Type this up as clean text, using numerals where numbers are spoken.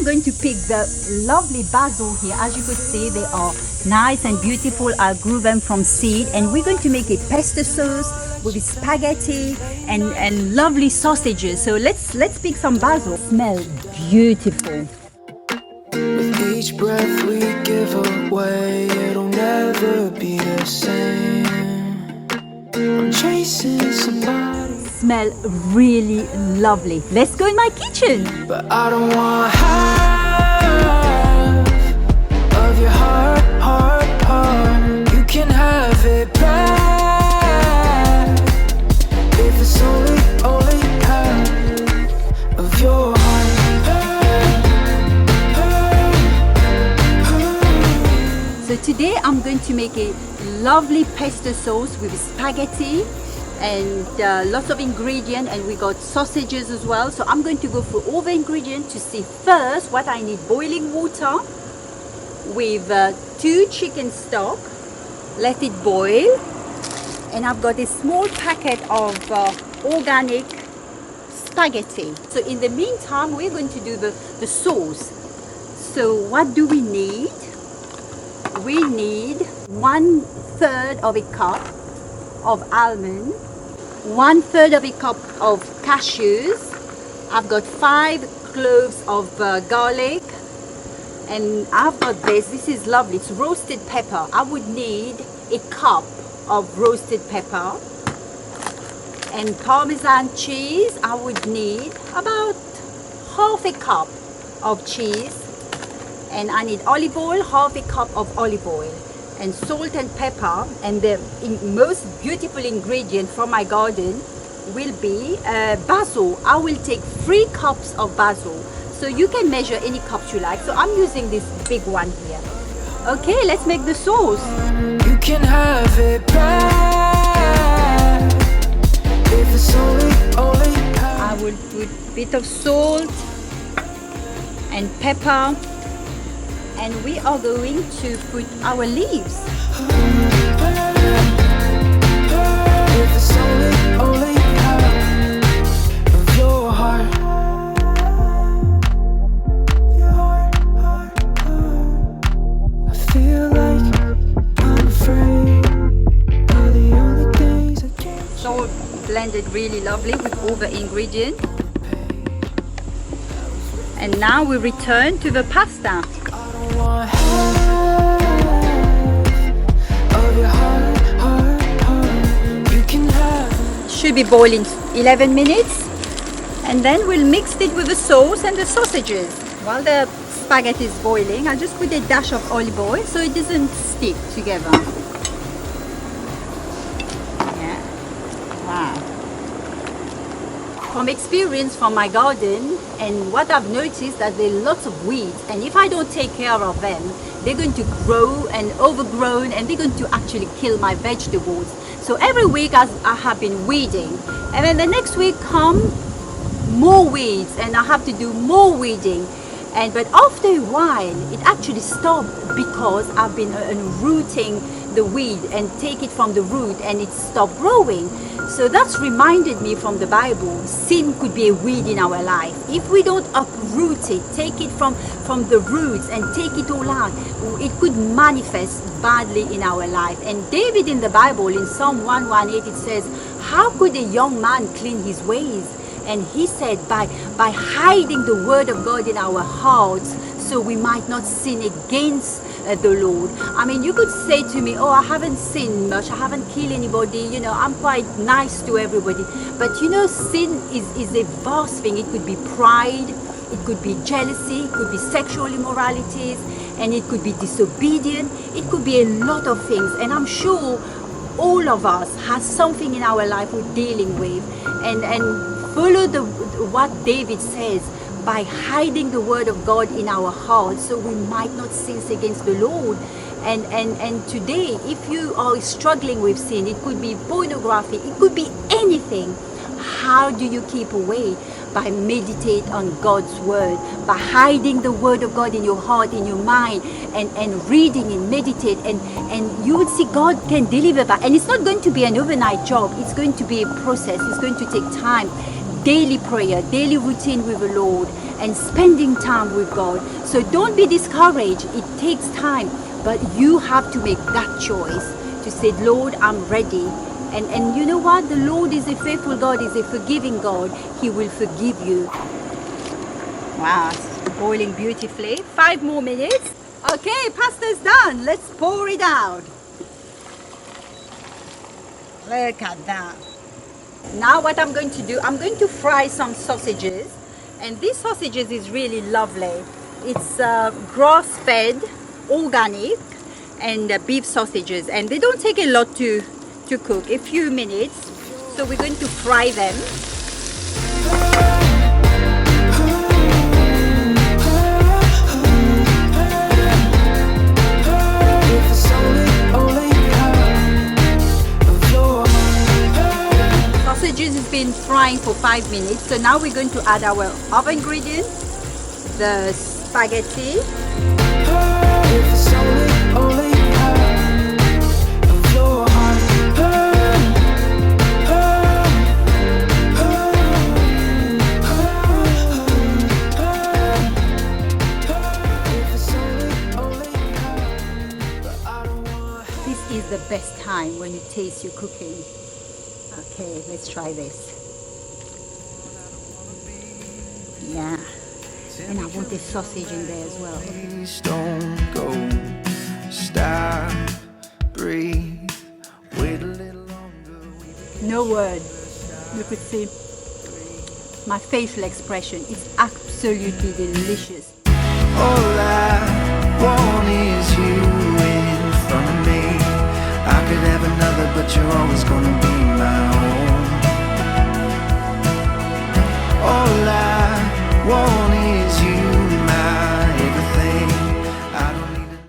going to pick the lovely basil here. As you could see, they are nice and beautiful. I grew them from seed, and we're going to make a pesto sauce with spaghetti and lovely sausages. So let's pick some basil. Smell beautiful. With each breath we give away, it'll never be the same. I'm chasing somebody. Smell really lovely. Let's go in my kitchen. But I don't want half of your heart, heart, heart. You can have it back if it's only half of your heart. So today I'm going to make a lovely pesto sauce with spaghetti and lots of ingredients, and we got sausages as well. So I'm going to go through all the ingredients to see first what I need. Boiling water with 2 chicken stock, let it boil, and I've got a small packet of organic spaghetti. So in the meantime, we're going to do the sauce. So what do we need? We need 1/3 of a cup of almond, 1/3 of a cup of cashews. I've got 5 cloves of garlic, and I've got this is lovely, it's roasted pepper. I would need a cup of roasted pepper, and Parmesan cheese. I would need about half a cup of cheese, and I need olive oil, half a cup of olive oil, and salt and pepper. And the most beautiful ingredient from my garden will be basil. I will take 3 cups of basil. So you can measure any cups you like. So I'm using this big one here. Okay, let's make the sauce. You can have it back if it's only I will put a bit of salt and pepper, and we are going to put our leaves. if it's only half of your heart. I feel like I'm afraid of the only things I can't. So blended really lovely with all the ingredients. And now we return to the pasta. Want half of your heart, heart. You can have. Should be boiling 11 minutes, and then we'll mix it with the sauce and the sausages. While the spaghetti is boiling, I'll just put a dash of olive oil so it doesn't stick together. Yeah. Wow. From experience from my garden, and what I've noticed that there are lots of weeds, and if I don't take care of them, they're going to grow and overgrown, and they're going to actually kill my vegetables. So every week I have been weeding, and then the next week come more weeds, and I have to do more weeding. But after a while it actually stopped, because I've been uprooting the weed and take it from the root, and it stopped growing. So that's reminded me from the Bible, sin could be a weed in our life. If we don't uproot it, take it from the roots and take it all out, it could manifest badly in our life. And David in the Bible, in Psalm 118, it says, how could a young man clean his ways? And he said, by hiding the word of God in our hearts, so we might not sin against the Lord. I mean, you could say to me, oh, I haven't sinned much, I haven't killed anybody, you know, I'm quite nice to everybody. But you know, sin is a vast thing. It could be pride, it could be jealousy, it could be sexual immoralities, and it could be disobedience. It could be a lot of things, and I'm sure all of us has something in our life we're dealing with. And follow what David says, by hiding the word of God in our hearts, so we might not sin against the Lord. And today, if you are struggling with sin, it could be pornography, it could be anything. How do you keep away? By meditate on God's word, by hiding the word of God in your heart, in your mind, and reading and meditate, and you would see God can deliver that. And it's not going to be an overnight job. It's going to be a process. It's going to take time. Daily prayer, daily routine with the Lord, and spending time with God. So don't be discouraged. It takes time, but you have to make that choice to say, Lord, I'm ready. And you know what? The Lord is a faithful God, is a forgiving God. He will forgive you. Wow, it's boiling beautifully. 5 more minutes. Okay, pasta's done. Let's pour it out. Look at that. Now what I'm going to do, I'm going to fry some sausages. And these sausages is really lovely. It's grass-fed, organic, and beef sausages. And they don't take a lot to cook, a few minutes. So we're going to fry them. Sausages has been frying for 5 minutes. So now we're going to add our other ingredients, the spaghetti. This is the best time when you taste your cooking. Okay, let's try this. Yeah, and I want the sausage in there as well. Please don't go. Stop, breathe, wait a little longer. No word. You could see my facial expression. It's absolutely delicious. All I want is you in front of me. I could have another, but you're always gonna be